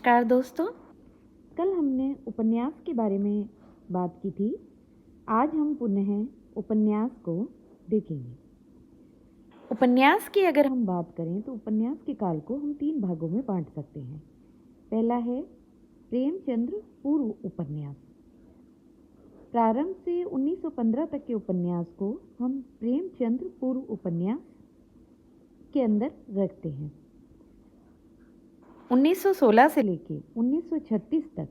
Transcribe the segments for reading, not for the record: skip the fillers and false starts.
नमस्कार दोस्तों। कल हमने उपन्यास के बारे में बात की थी। आज हम पुनः उपन्यास को देखेंगे। उपन्यास की अगर हम बात करें तो उपन्यास के काल को हम 3 भागों में बांट सकते हैं। पहला है प्रेमचंद्र पूर्व उपन्यास। प्रारंभ से 1915 तक के उपन्यास को हम प्रेमचंद्र पूर्व उपन्यास के अंदर रखते हैं। 1916 से लेकर 1936 तक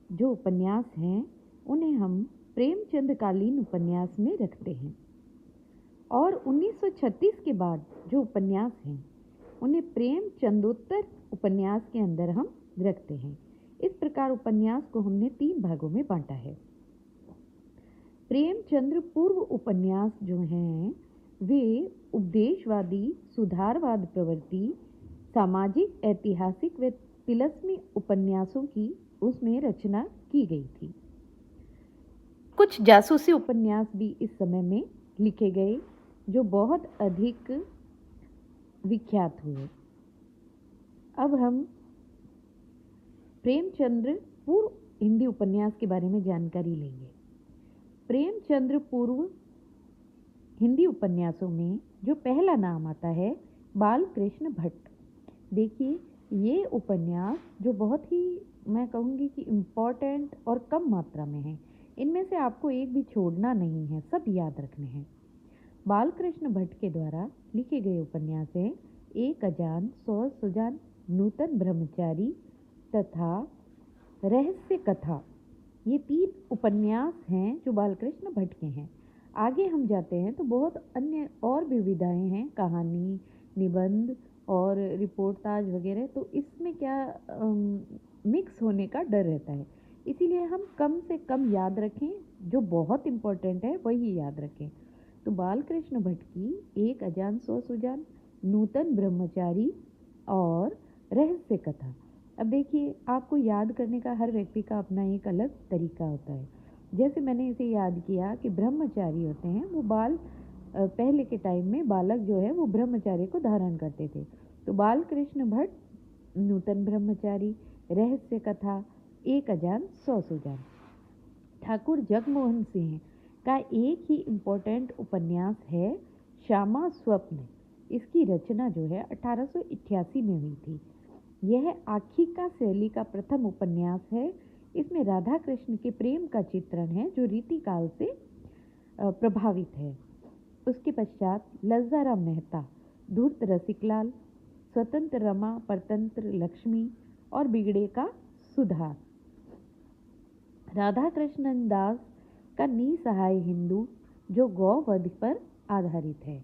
जो उपन्यास हैं उन्हें हम प्रेमचंद कालीन उपन्यास में रखते हैं और 1936 के बाद जो उपन्यास हैं उन्हें प्रेमचंदोत्तर उपन्यास के अंदर हम रखते हैं। इस प्रकार उपन्यास को हमने 3 भागों में बांटा है। प्रेमचंद्र पूर्व उपन्यास जो हैं वे उपदेशवादी, सुधारवाद प्रवृत्ति, सामाजिक, ऐतिहासिक व तिलस्मी उपन्यासों की उसमें रचना की गई थी। कुछ जासूसी उपन्यास भी इस समय में लिखे गए जो बहुत अधिक विख्यात हुए। अब हम प्रेमचंद्र पूर्व हिंदी उपन्यास के बारे में जानकारी लेंगे। प्रेमचंद्र पूर्व हिंदी उपन्यासों में जो पहला नाम आता है बालकृष्ण भट्ट। देखिए, ये उपन्यास जो बहुत ही मैं कहूँगी कि इम्पॉर्टेंट और कम मात्रा में है, इनमें से आपको एक भी छोड़ना नहीं है, सब याद रखने हैं। बालकृष्ण भट्ट के द्वारा लिखे गए उपन्यास हैं एक अजान, 100 सुजान, नूतन ब्रह्मचारी तथा रहस्य कथा। ये 3 उपन्यास हैं जो बालकृष्ण भट्ट के हैं। आगे हम जाते हैं तो बहुत अन्य और भी विधाएं हैं, कहानी, निबंध और रिपोर्टाज वगैरह। तो इसमें क्या मिक्स होने का डर रहता है, इसीलिए हम कम से कम याद रखें, जो बहुत इम्पोर्टेंट है वही याद रखें। तो बालकृष्ण भट्ट की एक अजान, 100 सुजान, नूतन ब्रह्मचारी और रहस्य कथा। अब देखिए, आपको याद करने का हर व्यक्ति का अपना एक अलग तरीका होता है। जैसे मैंने इसे याद किया कि ब्रह्मचारी होते हैं वो पहले के टाइम में बालक जो है वो ब्रह्मचारी को धारण करते थे। तो बालकृष्ण भट्ट नूतन ब्रह्मचारी, रहस्य कथा, एक अजान, 100 सुजान। ठाकुर जगमोहन सिंह का एक ही इम्पोर्टेंट उपन्यास है श्यामा स्वप्न। इसकी रचना जो है 1888 में हुई थी। यह आखिका शैली का प्रथम उपन्यास है। इसमें राधा कृष्ण के प्रेम का चित्रण है जो रीतिकाल से प्रभावित है। उसके पश्चात लज्जाराम मेहता, धूर्त रसिकलाल, स्वतंत्र रमा, परतंत्र लक्ष्मी और बिगड़े का सुधार। राधा कृष्णन दास का निसहाय हिंदू जो गौवध पर आधारित है।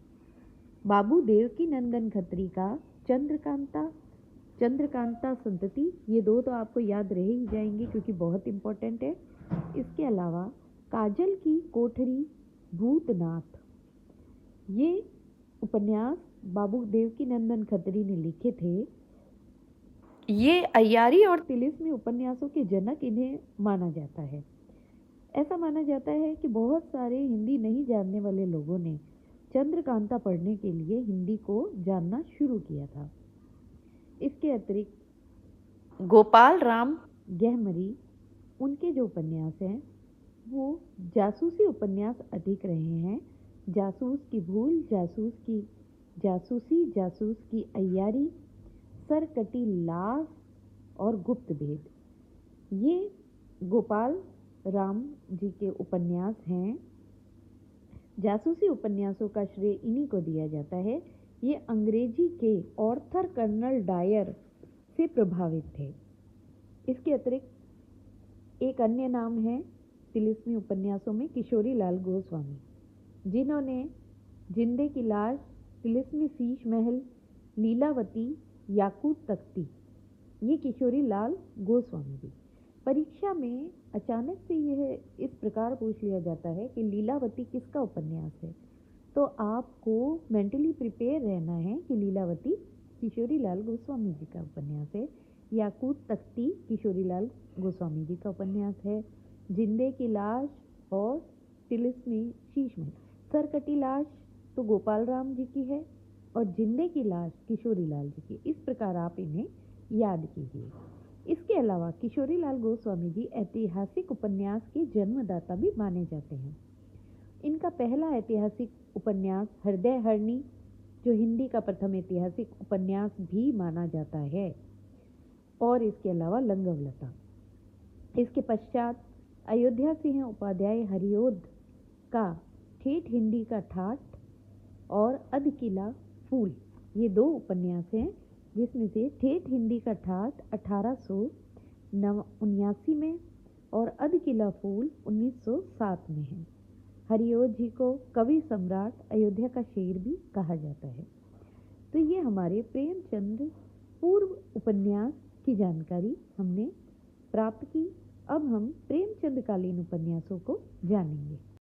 बाबू देवकी नंदन खत्री का चंद्रकांता संतति। ये 2 तो आपको याद रह ही जाएंगे क्योंकि बहुत इंपॉर्टेंट है। इसके अलावा काजल की कोठरी, भूतनाथ। ये उपन्यास बाबू देवकी नंदन खत्री ने लिखे थे। ये अय्यारी और तिलिस्मी उपन्यासों के जनक इन्हें माना जाता है। ऐसा माना जाता है कि बहुत सारे हिंदी नहीं जानने वाले लोगों ने चंद्रकांता पढ़ने के लिए हिंदी को जानना शुरू किया था। इसके अतिरिक्त गोपाल राम गहमरी, उनके जो उपन्यास हैं वो जासूसी उपन्यास अधिक रहे हैं। जासूस की भूल, जासूस की जासूसी, जासूस की अय्यारी, सरकटी लाश और गुप्त भेद। ये गोपाल राम जी के उपन्यास हैं। जासूसी उपन्यासों का श्रेय इन्हीं को दिया जाता है। ये अंग्रेजी के ऑर्थर कर्नल डायर से प्रभावित थे। इसके अतिरिक्त एक अन्य नाम है तिलिस्मी उपन्यासों में किशोरी लाल गोस्वामी, जिन्होंने जिंदे की लाश, तिलिस्मी शीश महल, लीलावती, याकूत तख्ती। ये किशोरी लाल गोस्वामी जी। परीक्षा में अचानक से यह इस प्रकार पूछ लिया जाता है कि लीलावती किसका उपन्यास है, तो आपको मेंटली प्रिपेयर रहना है कि लीलावती किशोरी लाल गोस्वामी जी का उपन्यास है। याकूत तख्ती किशोरी लाल गोस्वामी जी का उपन्यास है। जिंदे की लाश और तिलिस्मी शीश महल, सरकटी लाश तो गोपाल राम जी की है और जिंदे की लाश किशोरी लाल जी की। इस प्रकार आप इन्हें याद कीजिए। इसके अलावा किशोरीलाल गोस्वामी जी ऐतिहासिक उपन्यास के जन्मदाता भी माने जाते हैं। इनका पहला ऐतिहासिक उपन्यास हृदयहरिणी, जो हिंदी का प्रथम ऐतिहासिक उपन्यास भी माना जाता है, और इसके अलावा लंगवलता। इसके पश्चात अयोध्या सिंह उपाध्याय हरिओद का ठेठ हिंदी का ठाठ और अधकिला फूल, ये 2 उपन्यास हैं, जिसमें से ठेठ हिंदी का ठाठ 1879 में और अधकिला फूल 1907 में है। हरिओद जी को कवि सम्राट, अयोध्या का शेर भी कहा जाता है। तो ये हमारे प्रेमचंद पूर्व उपन्यास की जानकारी हमने प्राप्त की। अब हम प्रेमचंद कालीन उपन्यासों को जानेंगे।